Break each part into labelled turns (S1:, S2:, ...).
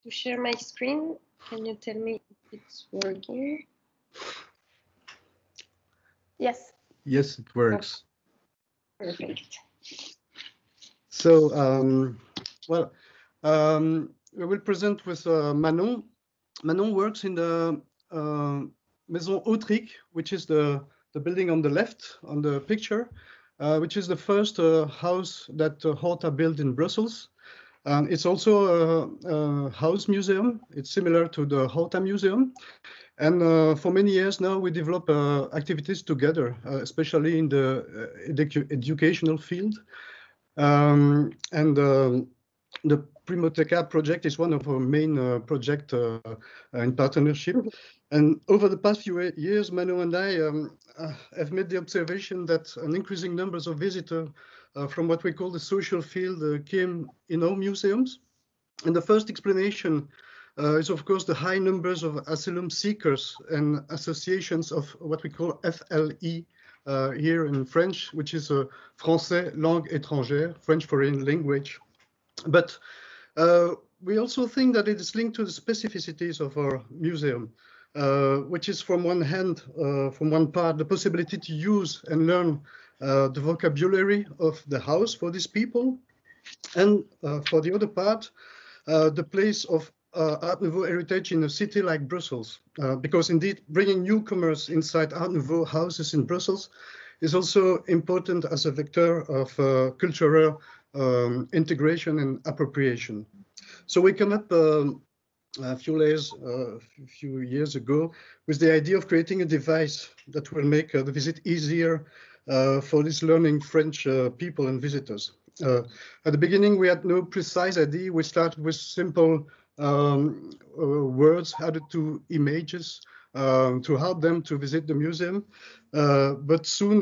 S1: to share my screen. Can you tell me if it's working? Yes.
S2: Yes, it works.
S1: Oh, perfect.
S2: So, we will present with Manon. Manon works in the Maison Autric, which is the building on the left on the picture, which is the first house that Horta built in Brussels. It's also a house museum. It's similar to the Horta Museum. And for many years now, we develop activities together, especially in the educational field. The Primotheka project is one of our main projects in partnership. And over the past few years, Manu and I have made the observation that an increasing numbers of visitors from what we call the social field came in our museums. And the first explanation is, of course, the high numbers of asylum seekers and associations of what we call FLE here in French, which is Français langue étrangère, French foreign language. But we also think that it is linked to the specificities of our museum, which is from one hand, from one part, the possibility to use and learn the vocabulary of the house for these people. And for the other part, the place of Art Nouveau heritage in a city like Brussels, because indeed bringing newcomers inside Art Nouveau houses in Brussels is also important as a vector of cultural integration and appropriation. So we come up a few years ago with the idea of creating a device that will make the visit easier for these learning French people and visitors. At the beginning, we had no precise idea. We started with simple words added to images to help them to visit the museum. But soon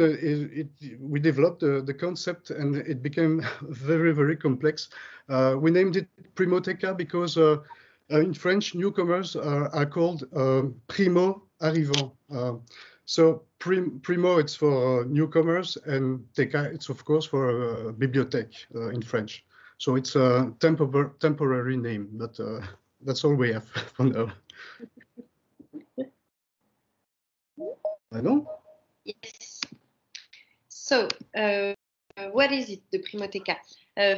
S2: we developed the concept and it became very, very complex. We named it Primotheka because in French, newcomers are called primo arrivants. So primo, it's for newcomers, and teka, it's of course for bibliothèque in French. So it's a temporary name, but that's all we have for now. I know.
S1: Yes. So, what is it, the Primotheka?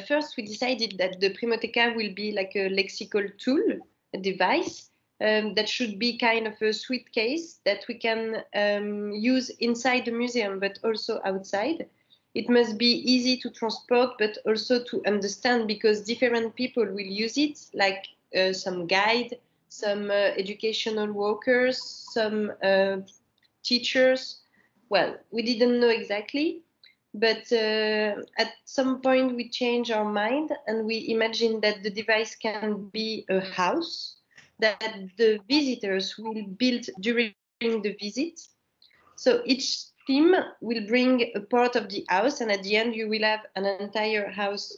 S1: First, we decided that the Primotheka will be like a lexical tool, a device that should be kind of a suitcase that we can use inside the museum, but also outside. It must be easy to transport, but also to understand, because different people will use it, like some guide, some educational workers, some teachers. Well, we didn't know exactly, but at some point we changed our mind and we imagined that the device can be a house that the visitors will build during the visit. So each team will bring a part of the house, and at the end you will have an entire house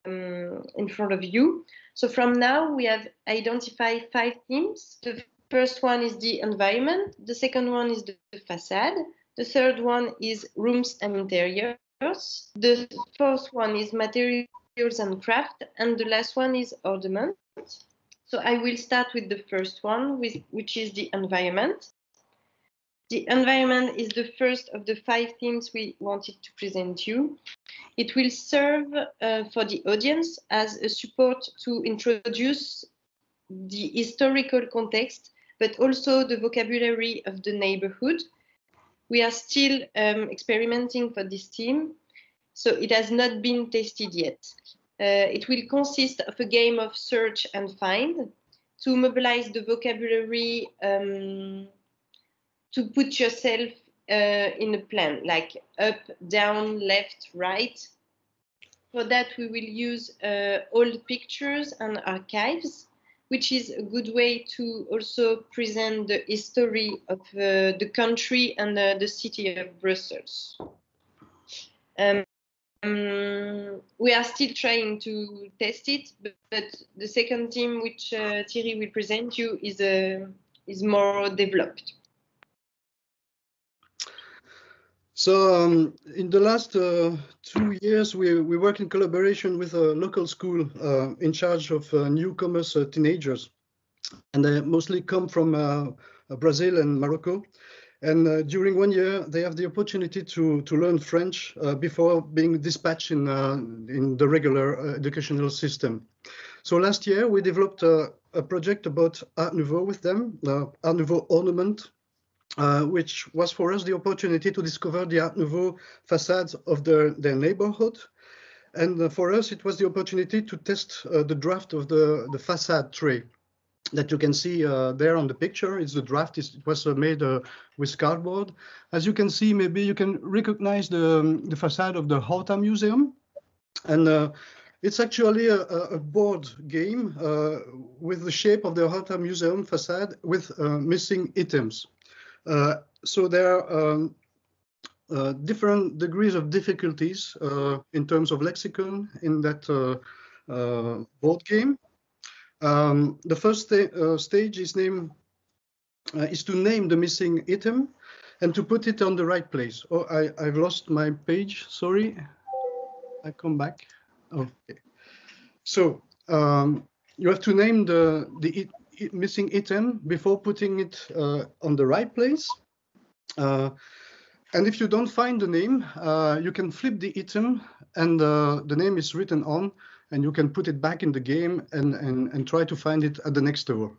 S1: in front of you. So from now we have identified 5 themes. The first one is the environment, the second one is the facade, the third one is rooms and interiors, the fourth one is materials and craft, and the last one is ornament. So I will start with the first one, which is the environment. The environment is the first of the 5 themes we wanted to present you. It will serve for the audience as a support to introduce the historical context, but also the vocabulary of the neighborhood. We are still experimenting for this theme, so it has not been tested yet. It will consist of a game of search and find to mobilize the vocabulary, to put yourself in a plan, like up, down, left, right. For that, we will use old pictures and archives, which is a good way to also present the history of the country and the city of Brussels. We are still trying to test it, but the second theme, which Thierry will present you, is more developed.
S2: So in the last 2 years, we work in collaboration with a local school in charge of newcomers, teenagers, and they mostly come from Brazil and Morocco. And during 1 year, they have the opportunity to learn French before being dispatched in the regular educational system. So last year, we developed a project about Art Nouveau with them, Art Nouveau ornament, which was for us the opportunity to discover the Art Nouveau facades of their neighborhood. And for us, it was the opportunity to test the draft of the facade tray that you can see there on the picture. It's the draft. It was made with cardboard. As you can see, maybe you can recognize the facade of the Horta Museum. And it's actually a board game with the shape of the Horta Museum facade with missing items. So there are different degrees of difficulties in terms of lexicon in that board game. The first stage is to name the missing item and to put it on the right place. Oh, I've lost my page. Sorry. I come back. Okay. So you have to name the missing item before putting it on the right place. And if you don't find the name, you can flip the item and the name is written on, and you can put it back in the game and try to find it at the next door.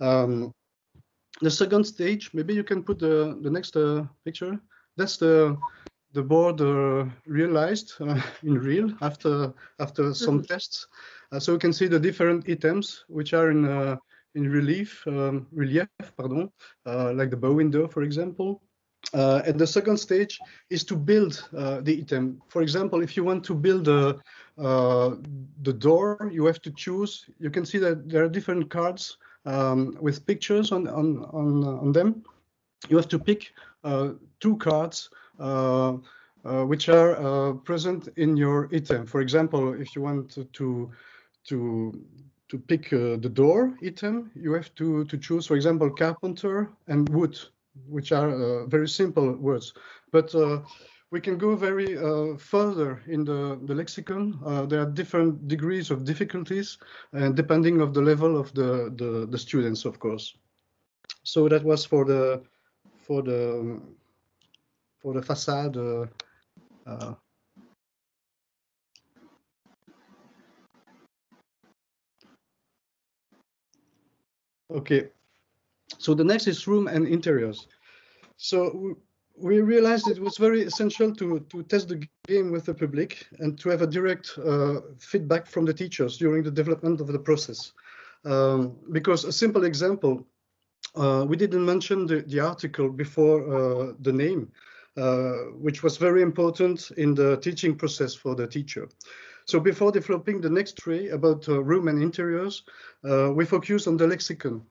S2: The second stage, maybe you can put the next picture. That's the board realized in real after some tests. So you can see the different items which are in relief, like the bow window, for example. And the second stage is to build the item. For example, if you want to build the door, you have to choose. You can see that there are different cards with pictures on them. You have to pick 2 cards which are present in your item. For example, if you want to pick the door item, you have to choose, for example, carpenter and wood, which are very simple words. But we can go very further in the lexicon. There are different degrees of difficulties, and depending of the level of the students, of course. So that was for the facade. Okay. So the next is room and interiors. So we realized it was very essential to test the game with the public and to have a direct feedback from the teachers during the development of the process. Because a simple example, we didn't mention the article before the name, which was very important in the teaching process for the teacher. So before developing the next tray about room and interiors, we focused on the lexicon.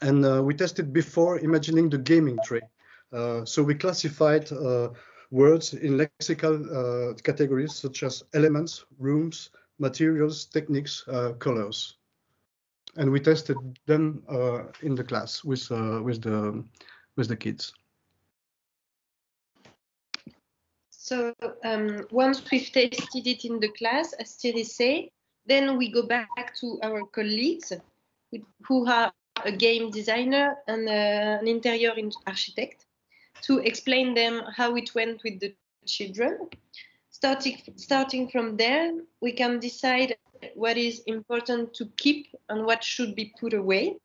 S2: And we tested before imagining the gaming tray. So we classified words in lexical categories such as elements, rooms, materials, techniques, colors. And we tested them in the class with the kids.
S1: So once we've tested it in the class, as Thierry said, then we go back to our colleagues who are a game designer and an interior architect to explain them how it went with the children. Starting from there, we can decide what is important to keep and what should be put away.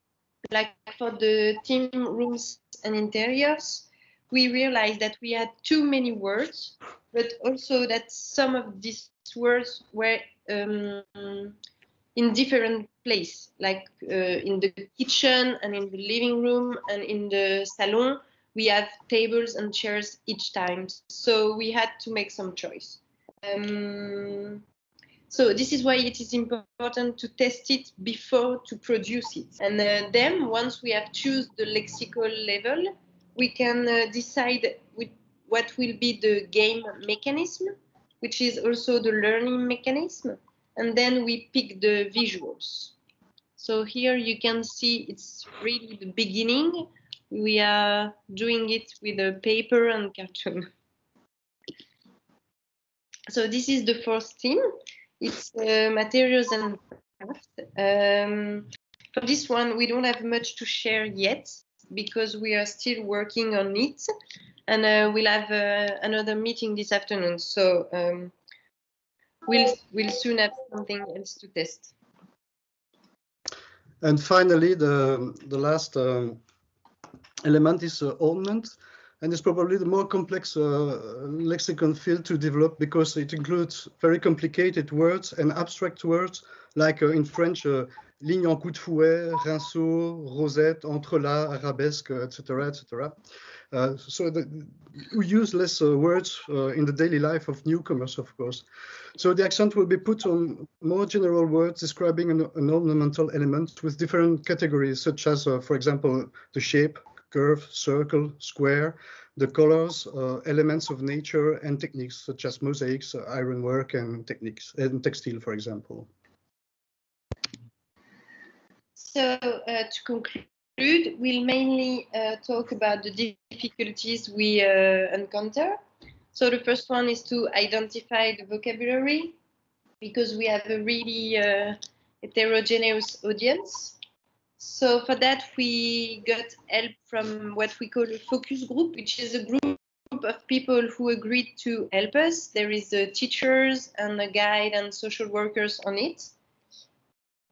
S1: Like for the team rooms and interiors, we realized that we had too many words, but also that some of these words were in different places, like in the kitchen and in the living room and in the salon. We have tables and chairs each time, so we had to make some choice. So this is why it is important to test it before to produce it. And then once we have choose the lexical level, we can decide what will be the game mechanism, which is also the learning mechanism. And then we pick the visuals. So here you can see it's really the beginning We are doing it with a paper and cartoon. So this is the first team. It's materials and craft. For this one, we don't have much to share yet because we are still working on it, and we'll have another meeting this afternoon. So we'll soon have something else to test.
S2: And finally, the last element is ornament, and it's probably the more complex lexicon field to develop because it includes very complicated words and abstract words like in French, ligne en coup de fouet, rinceau, rosette, entrelacs, arabesque, etc., etc. So we use less words in the daily life of newcomers, of course. So the accent will be put on more general words describing an ornamental element with different categories, such as, for example, the shape, curve, circle, square, the colors, elements of nature, and techniques such as mosaics, ironwork, and techniques, and textile, for example.
S1: So to conclude, we'll mainly talk about the difficulties we encounter. So the first one is to identify the vocabulary because we have a really heterogeneous audience. So for that, we got help from what we call a focus group, which is a group of people who agreed to help us. There is teachers and a guide and social workers on it.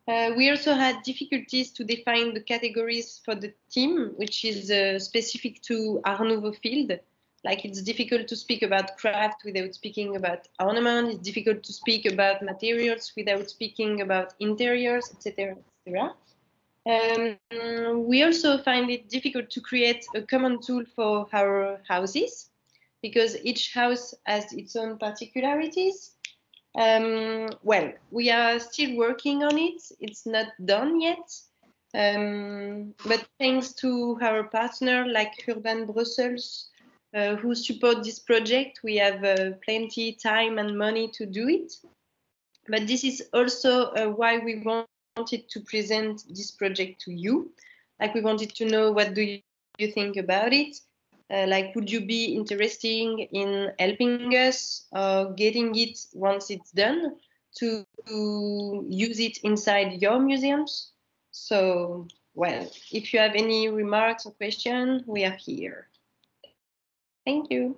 S1: We also had difficulties to define the categories for the team, which is specific to Art Nouveau field. Like it's difficult to speak about craft without speaking about ornament. It's difficult to speak about materials without speaking about interiors, etc., etc. We also find it difficult to create a common tool for our houses because each house has its own particularities. Well, we are still working on it. It's not done yet. But thanks to our partner like Urban Brussels, who support this project, we have plenty time and money to do it. But this is also why we wanted to present this project to you. Like we wanted to know what do you think about it? Like, would you be interested in helping us or getting it once it's done to use it inside your museums? So, well, if you have any remarks or questions, we are here. Thank you.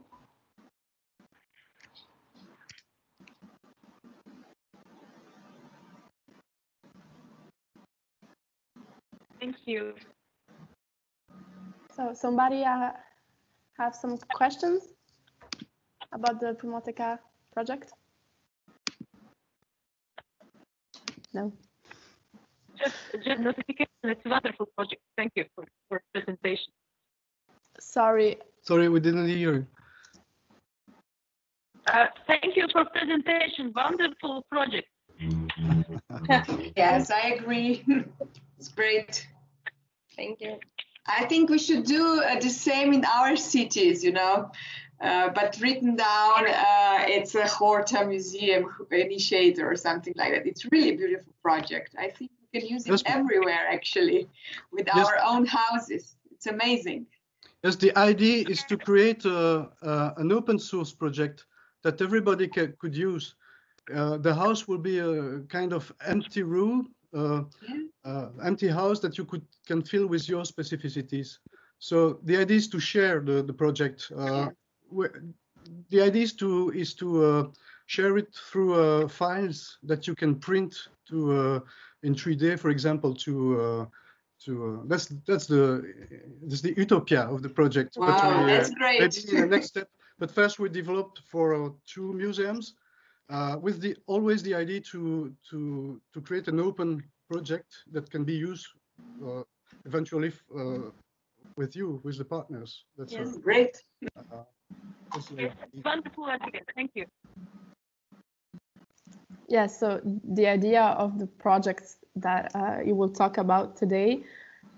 S3: Thank you.
S4: So somebody have some questions about the Primotheka project? No.
S3: Just notification. It's a wonderful project. Thank you for presentation.
S4: Sorry.
S2: Sorry, we didn't hear you.
S3: Thank you for presentation. Wonderful project.
S5: Yes, I agree. It's great.
S1: Thank you.
S5: I think we should do the same in our cities, you know, but written down, it's a Horta Museum initiator or something like that. It's really a beautiful project. I think we can use it everywhere, actually, with our own houses. It's amazing.
S2: Yes, the idea is to create an open source project that everybody could use. The house will be a kind of empty room, empty house that you can fill with your specificities. So the idea is to share the project. The idea is to share it through files that you can print to in 3D, for example. That's the utopia of the project.
S5: Wow,
S2: but
S5: that's great.
S2: Maybe the next step. But first, we developed for 2 museums. With always the idea to create an open project that can be used eventually with the partners. That's
S5: yes, great.
S3: Wonderful idea. Thank you.
S4: Yeah, so the idea of the projects that you will talk about today,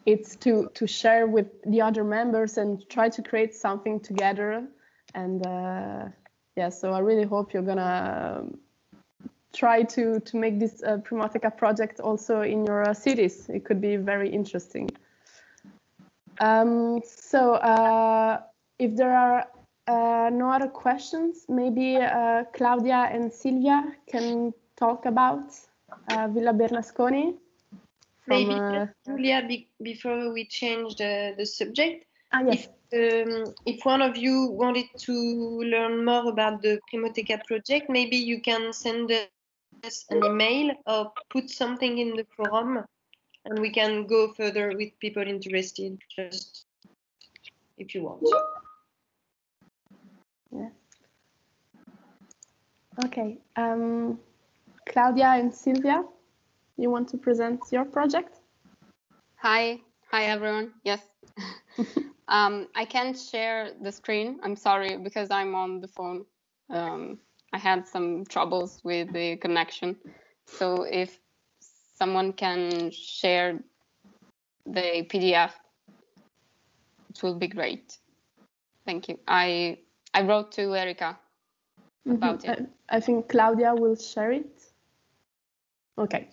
S4: it's to share with the other members and try to create something together. And yeah, so I really hope you're gonna try to make this Primotheka project also in your cities. It could be very interesting. If there are no other questions, maybe Claudia and Silvia can talk about Villa Bernasconi.
S1: Maybe Julia, before we change the subject,
S4: yes.
S1: If one of you wanted to learn more about the Primotheka project, maybe you can send us an email or put something in the forum, and we can go further with people interested, just if you want.
S4: Yeah. Okay. Claudia and Silvia, you want to present your project?
S6: Hi everyone. Yes. I can't share the screen. I'm sorry, because I'm on the phone. I had some troubles with the connection. So if someone can share the PDF, it will be great. Thank you. I wrote to Erika about it.
S4: I think Claudia will share it. Okay.